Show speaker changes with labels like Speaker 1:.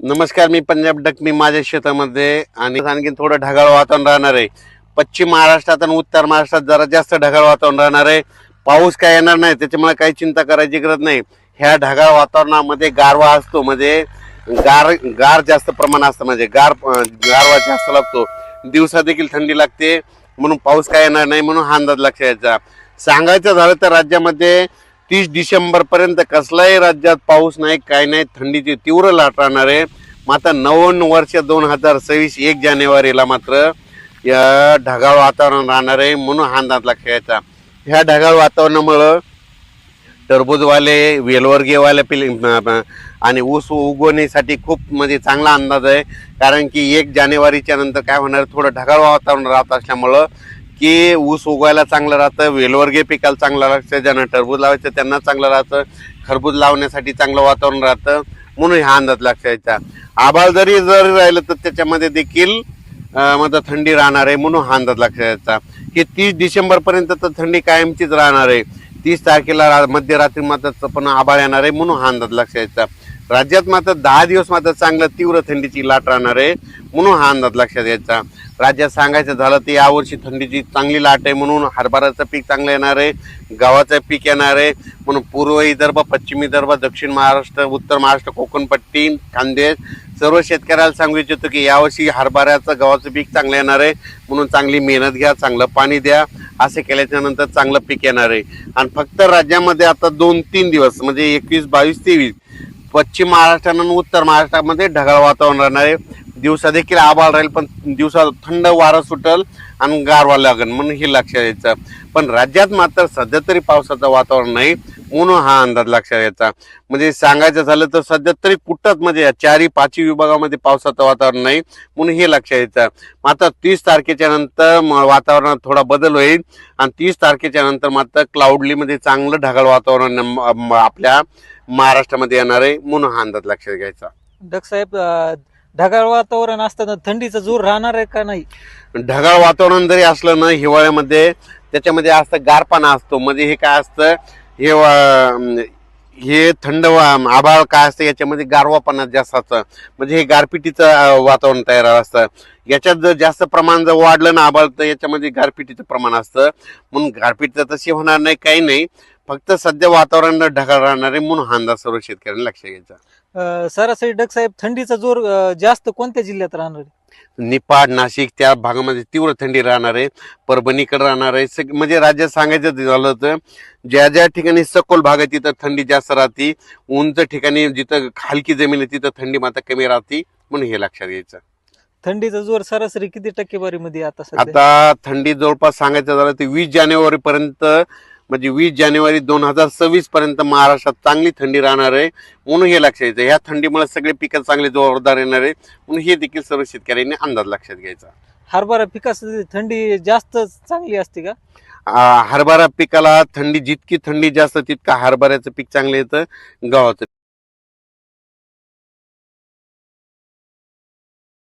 Speaker 1: नमस्कार, मी पंजाब डक. मी माझ्या शेतामध्ये आणि आणखी थोडं ढगाळ वातावरण राहणार आहे. पश्चिम महाराष्ट्रात आणि उत्तर महाराष्ट्रात जरा जास्त ढगाळ वातावरण राहणार आहे. पाऊस काय येणार नाही, त्याच्यामुळे काही चिंता करायची गरज नाही. ह्या ढगाळ वातावरणामध्ये गारवा असतो, म्हणजे गार जास्त प्रमाण असतं, म्हणजे गारवा जास्त लागतो. दिवसा देखील थंडी लागते, म्हणून पाऊस काय येणार नाही, म्हणून हा अंदाज लक्षात यायचा. सांगायचं झालं तर राज्यामध्ये 30 डिसेंबर पर्यंत कसलाही राज्यात पाऊस नाही, काय नाही. थंडीची तीव्र लाट राहणार आहे. मात्र 99 वर्ष 2026 1 जानेवारीला मात्र या ढगाळ वातावरण राहणार आहे, म्हणून हा अंदाज लक्षात यायचा. ह्या ढगाळ वातावरणामुळं टरबूजवाले, वेलवर्गीयवाले आणि ऊस उगवण्यासाठी खूप म्हणजे चांगला अंदाज आहे. कारण की 1 जानेवारीच्या नंतर काय होणार, थोडं ढगाळ वातावरण राहत असल्यामुळं की ऊस उगवायला चांगलं राहतं, वेलवर्गीय पिकाला चांगलं राहतं, ज्यांना टरबूज लावायचं त्यांना चांगलं राहतं, खरबूज लावण्यासाठी चांगलं वातावरण राहतं, म्हणून हा अंदाज लक्षात यायचा. आभाळ जरी राहिलं तर त्याच्यामध्ये देखील मध्ये थंडी राहणार आहे, म्हणून हा अंदाज लक्षात यायचा. की 30 डिसेंबर पर्यंत तर थंडी कायमचीच राहणार आहे. 30 तारखेला मध्यरात्री मात्र पण आभाळ येणार आहे, म्हणून हा अंदाज लक्षात यायचा. राज्यात मात्र 10 दिवस मात्र चांगलं तीव्र थंडीची लाट राहणार आहे, म्हणून हा अंदाज लक्षात यायचा. राज्यात सांगायचं झालं तर यावर्षी थंडीची चांगली लाट आहे, म्हणून हरभऱ्याचं पीक चांगलं येणार आहे, गव्हाचं पीक येणार आहे. म्हणून पूर्व विदर्भ, पश्चिम विदर्भ, दक्षिण महाराष्ट्र, उत्तर महाराष्ट्र, कोकणपट्टी, खानदेश सर्व शेतकऱ्याला सांगू इच्छितो की यावर्षी हरभऱ्याचं, गव्हाचं पीक चांगलं येणार आहे, म्हणून चांगली मेहनत घ्या, चांगलं पाणी द्या. असे केल्याच्या नंतर चांगलं पीक येणार आहे. आणि फक्त राज्यामध्ये आता 2-3 दिवस म्हणजे 21, 22, 23 पश्चिम महाराष्ट्र आणि उत्तर महाराष्ट्रामध्ये ढगाळ वातावरण राहणार आहे. दिवसा देखील आभाळ राहील, पण दिवसा थंड वारा सुटल आणि गारवा लागेल, म्हणून हे लक्षात यायचं. पण राज्यात मात्र सध्या तरी पावसाचं वातावरण नाही, म्हणून हा अंदाज लक्षात यायचा. म्हणजे सांगायचं झालं तर सध्या तरी कुठंच म्हणजे 4-5 विभागामध्ये पावसाचं वातावरण नाही, म्हणून हे लक्षात यायचं. मात्र 30 तारखेच्या नंतर वातावरणात थोडा बदल होईल आणि 30 तारखेच्या नंतर मात्र क्लाउडली मध्ये चांगलं ढगाळ वातावरण आपल्या महाराष्ट्रामध्ये येणार आहे, म्हणून हा अंदाज लक्षात घ्यायचा.
Speaker 2: डक साहेब, ढगाळ वातावरण असताना थंडीचा जोर राहणार आहे का नाही?
Speaker 1: ढगाळ वातावरण जरी असलं ना, हिवाळ्यामध्ये त्याच्यामध्ये असतं गारपाना असतो. म्हणजे हे काय असतं, हे थंड आभाळ काय असतं, याच्यामध्ये गारवापणा जास्त असतं, म्हणजे हे गारपिटीचं वातावरण तयार असतं. याच्यात जर जास्त प्रमाण जर वाढलं ना आभाळ, तर याच्यामध्ये गारपिटीचं प्रमाण असतं, म्हणून गारपीट तशी होणार नाही, काही नाही. फक्त सध्या वातावरण ढगाळ राहणार आहे, म्हणून हा अंदाज सर्व शेतकऱ्यांना लक्षात घ्यायचा.
Speaker 2: सरासरी डक साहेब, थंडीचा जोर जास्त कोणत्या जिल्ह्यात राहणार आहे?
Speaker 1: निपाड, नाशिक त्या भागामध्ये तीव्र थंडी राहणार आहे. परभणीकडे राहणार आहे. म्हणजे राज्यात सांगायचं झालं तर ज्या ज्या ठिकाणी सखोल भाग आहे तिथं थंडी जास्त राहते. उंच ठिकाणी जिथं हलकी जमीन आहे तिथं थंडी मात्र कमी राहते, म्हणून हे लक्षात घ्यायचं.
Speaker 2: थंडीचा जोर सरासरी किती टक्केवारीमध्ये आता सध्या?
Speaker 1: आता थंडी जवळपास सांगायचं झालं तर 20 जानेवारी पर्यंत, म्हणजे 20 जानेवारी 2026 पर्यंत महाराष्ट्रात चांगली थंडी राहणार आहे, म्हणून हे लक्षात घ्यायचं. ह्या थंडीमुळे सगळे पिकं चांगले जोरदार येणार आहे, म्हणून हे देखील सर्व शेतकऱ्यांनी अंदाज लक्षात घ्यायचा.
Speaker 2: हरभरा पिकासाठी थंडी जास्त चांगली असते का?
Speaker 1: हरभरा पिकाला थंडी जितकी थंडी जास्त तितका हरभऱ्याचं पीक चांगलं येतं, गव्हाचं